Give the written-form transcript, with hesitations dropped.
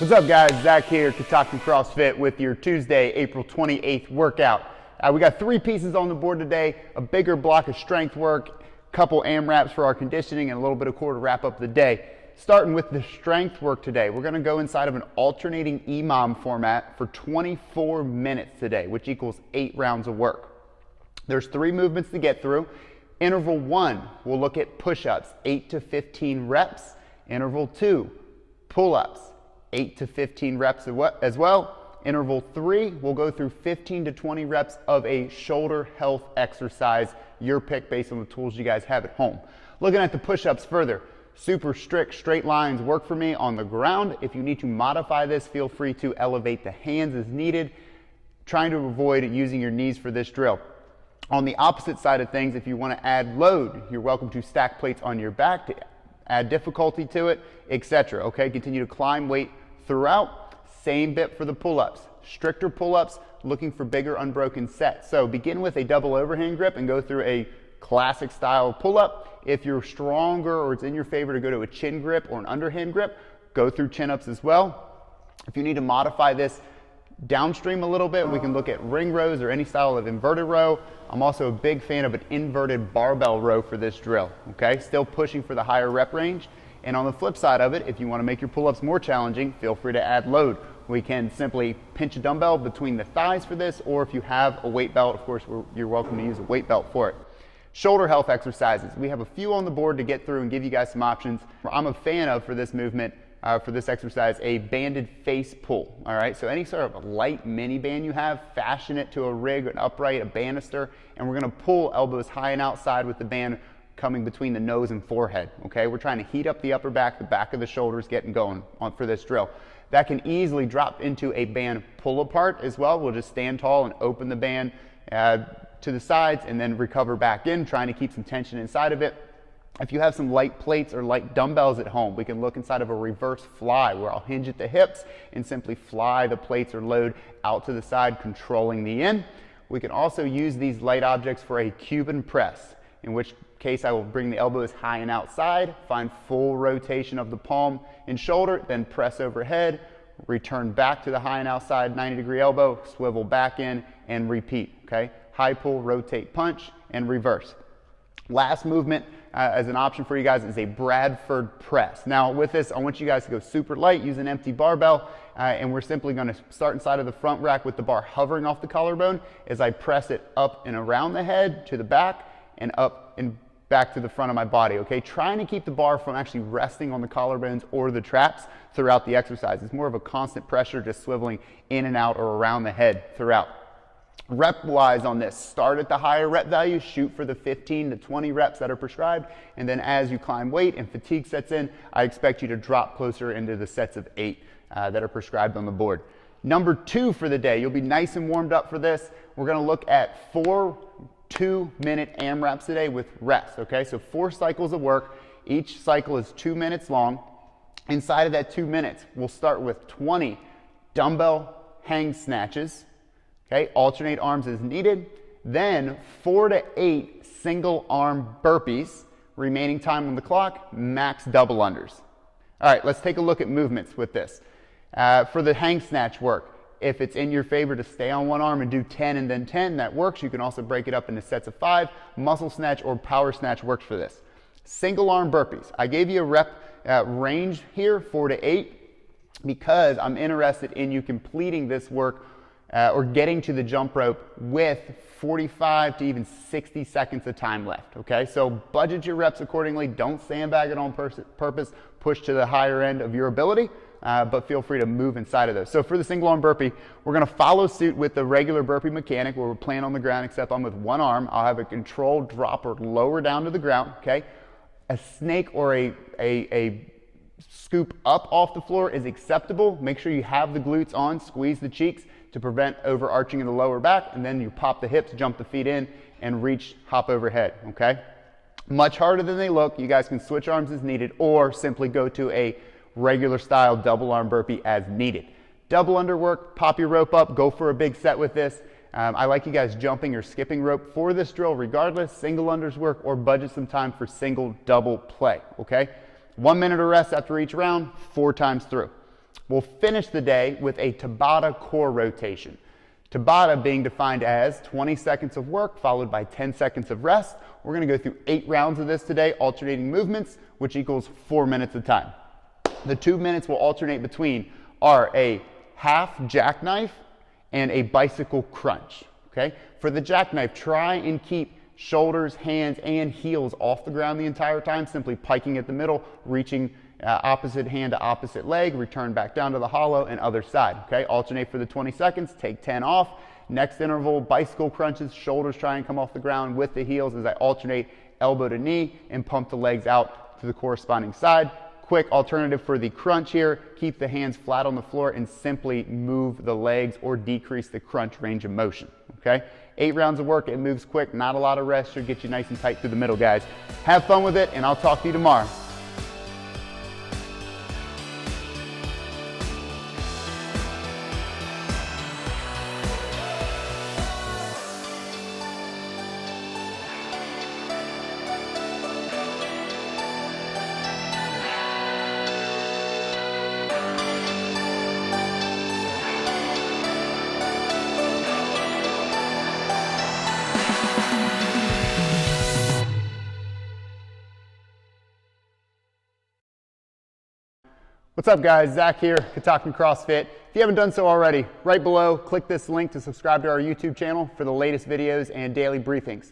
What's up, guys? Zach here, Kentucky CrossFit, with your Tuesday, April 28th workout. We got 3 pieces on the board today: a bigger block of strength work, a couple AMRAPs for our conditioning, and a little bit of core to wrap up the day. Starting with the strength work today, we're going to go inside of an alternating EMOM format for 24 minutes today, which equals 8 rounds of work. There's 3 movements to get through. Interval 1, we'll look at push-ups, 8 to 15 reps. Interval 2, pull-ups, 8 to 15 reps as well. Interval 3, we'll go through 15 to 20 reps of a shoulder health exercise, your pick based on the tools you guys have at home. Looking at the push-ups further, super strict straight lines work for me on the ground. If you need to modify this, feel free to elevate the hands as needed, trying to avoid using your knees for this drill. On the opposite side of things, if you want to add load, you're welcome to stack plates on your back to add difficulty to it, etc. Okay, continue to climb weight throughout. Same bit for the pull-ups. Stricter pull-ups, looking for bigger unbroken sets. So begin with a double overhand grip and go through a classic style pull-up. If you're stronger or it's in your favor to go to a chin grip or an underhand grip, go through chin-ups as well. If you need to modify this downstream a little bit, we can look at ring rows or any style of inverted row. I'm also a big fan of an inverted barbell row for this drill. Okay, still pushing for the higher rep range. And on the flip side of it, if you want to make your pull-ups more challenging, feel free to add load. We can simply pinch a dumbbell between the thighs for this, or if you have a weight belt, of course, you're welcome to use a weight belt for it. Shoulder health exercises. We have a few on the board to get through and give you guys some options. I'm a fan of, for this movement, for this exercise, a banded face pull. All right, so any sort of light mini band you have, fashion it to a rig, an upright, a banister, and we're going to pull elbows high and outside with the band coming between the nose and forehead. Okay, we're trying to heat up the upper back, the back of the shoulders, getting going for this drill. That can easily drop into a band pull apart as well. We'll just stand tall and open the band to the sides and then recover back in, trying to keep some tension inside of it. If you have some light plates or light dumbbells at home, we can look inside of a reverse fly where I'll hinge at the hips and simply fly the plates or load out to the side, controlling the in. We can also use these light objects for a Cuban press, in which case I will bring the elbows high and outside, find full rotation of the palm and shoulder, then press overhead, return back to the high and outside 90-degree elbow, swivel back in, and repeat. Okay, high pull, rotate, punch, and reverse. Last movement as an option for you guys is a Bradford press. Now with this, I want you guys to go super light, use an empty barbell, and we're simply going to start inside of the front rack with the bar hovering off the collarbone as I press it up and around the head to the back and up and back to the front of my body. Okay, trying to keep the bar from actually resting on the collarbones or the traps throughout the exercise. It's more of a constant pressure, just swiveling in and out or around the head throughout. Rep wise on this, start at the higher rep value, shoot for the 15 to 20 reps that are prescribed, and then as you climb weight and fatigue sets in, I expect you to drop closer into the sets of 8 that are prescribed on the board. Number 2 for the day, you'll be nice and warmed up for this. We're going to look at 4 2-minute AMRAPs today with rest. Okay, so 4 cycles of work. Each cycle is 2 minutes long. Inside of that 2 minutes, we'll start with 20 dumbbell hang snatches. Okay, alternate arms as needed. Then 4 to 8 single arm burpees. Remaining time on the clock, max double unders. All right, let's take a look at movements with this. For the hang snatch work, if it's in your favor to stay on one arm and do 10 and then 10, that works. You can also break it up into sets of 5. Muscle snatch or power snatch works for this. Single arm burpees. I gave you a rep range here, 4 to 8, because I'm interested in you completing this work or getting to the jump rope with 45 to even 60 seconds of time left. Okay, so budget your reps accordingly. Don't sandbag it on purpose. Push to the higher end of your ability. But feel free to move inside of those. So for the single arm burpee, we're going to follow suit with the regular burpee mechanic where we're playing on the ground, except I'm with one arm. I'll have a controlled dropper lower down to the ground. Okay, a snake or a scoop up off the floor is acceptable. Make sure you have the glutes on, squeeze the cheeks to prevent overarching of the lower back, and then you pop the hips, jump the feet in, and reach, hop overhead. Okay, much harder than they look. You guys can switch arms as needed, or simply go to a regular style double arm burpee as needed. Double under work, pop your rope up, go for a big set with this. I like you guys jumping or skipping rope for this drill regardless. Single unders work, or budget some time for single double play. Okay, 1 minute of rest after each round, 4 times through. We'll finish the day with a Tabata core rotation. Tabata being defined as 20 seconds of work followed by 10 seconds of rest. We're going to go through 8 rounds of this today, alternating movements, which equals 4 minutes of time. The 2 minutes we'll alternate between are a half jackknife and a bicycle crunch. Okay? For the jackknife, try and keep shoulders, hands, and heels off the ground the entire time, simply piking at the middle, reaching opposite hand to opposite leg, return back down to the hollow, and other side. Okay? Alternate for the 20 seconds, take 10 off. Next interval, bicycle crunches, shoulders try and come off the ground with the heels as I alternate elbow to knee and pump the legs out to the corresponding side. Quick alternative for the crunch here, keep the hands flat on the floor and simply move the legs or decrease the crunch range of motion. Okay? 8 rounds of work, it moves quick, not a lot of rest, should get you nice and tight through the middle, guys. Have fun with it, and I'll talk to you tomorrow. What's up, guys? Zach here, Catoctin CrossFit. If you haven't done so already, right below, click this link to subscribe to our YouTube channel for the latest videos and daily briefings.